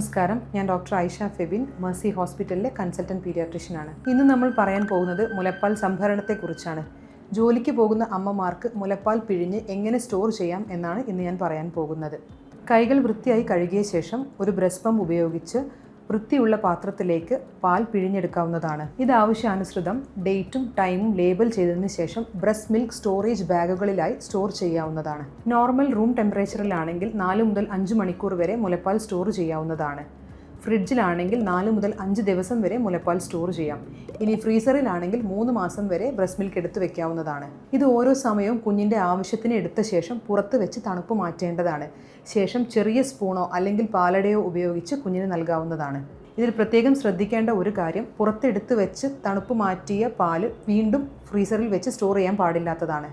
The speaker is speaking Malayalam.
നമസ്കാരം, ഞാൻ ഡോക്ടർ ഐഷ ഫെബിൻ, മെഴ്സി ഹോസ്പിറ്റലിലെ കൺസൾട്ടൻറ്റ് പീഡിയാട്രിഷ്യനാണ്. ഇന്ന് നമ്മൾ പറയാൻ പോകുന്നത് മുലപ്പാൽ സംഭരണത്തെക്കുറിച്ചാണ്. ജോലിക്ക് പോകുന്ന അമ്മമാർക്ക് മുലപ്പാൽ പിഴിഞ്ഞ് എങ്ങനെ സ്റ്റോർ ചെയ്യാം എന്നാണ് ഇന്ന് ഞാൻ പറയാൻ പോകുന്നത്. കൈകൾ വൃത്തിയായി കഴുകിയ ശേഷം ഒരു ബ്രസ്റ്റ് പമ്പ് ഉപയോഗിച്ച് വൃത്തിയുള്ള പാത്രത്തിലേക്ക് പാൽ പിഴിഞ്ഞെടുക്കാവുന്നതാണ്. ഇത് ആവശ്യാനുസൃതം ഡേറ്റും ടൈമും ലേബൽ ചെയ്തതിന് ശേഷം ബ്രസ്റ്റ് മിൽക്ക് സ്റ്റോറേജ് ബാഗുകളിലായി സ്റ്റോർ ചെയ്യാവുന്നതാണ്. നോർമൽ റൂം ടെമ്പറേച്ചറിലാണെങ്കിൽ 4 മുതൽ 5 മണിക്കൂർ വരെ മുലപ്പാൽ സ്റ്റോർ ചെയ്യാവുന്നതാണ്. ഫ്രിഡ്ജിലാണെങ്കിൽ 4 മുതൽ 5 ദിവസം വരെ മുലപ്പാൽ സ്റ്റോർ ചെയ്യാം. ഇനി ഫ്രീസറിലാണെങ്കിൽ 3 മാസം വരെ ബ്രസ്റ്റ് മിൽക്ക് എടുത്ത് വെക്കാവുന്നതാണ്. ഇത് ഓരോ സമയവും കുഞ്ഞിൻ്റെ ആവശ്യത്തിന് എടുത്ത ശേഷം പുറത്ത് വെച്ച് തണുപ്പ് മാറ്റേണ്ടതാണ്. ശേഷം ചെറിയ സ്പൂണോ അല്ലെങ്കിൽ പാലടയോ ഉപയോഗിച്ച് കുഞ്ഞിന് നൽകാവുന്നതാണ്. ഇതിൽ പ്രത്യേകം ശ്രദ്ധിക്കേണ്ട ഒരു കാര്യം, പുറത്തെടുത്ത് വെച്ച് തണുപ്പ് മാറ്റിയ പാല് വീണ്ടും ഫ്രീസറിൽ വെച്ച് സ്റ്റോർ ചെയ്യാൻ പാടില്ലാത്തതാണ്.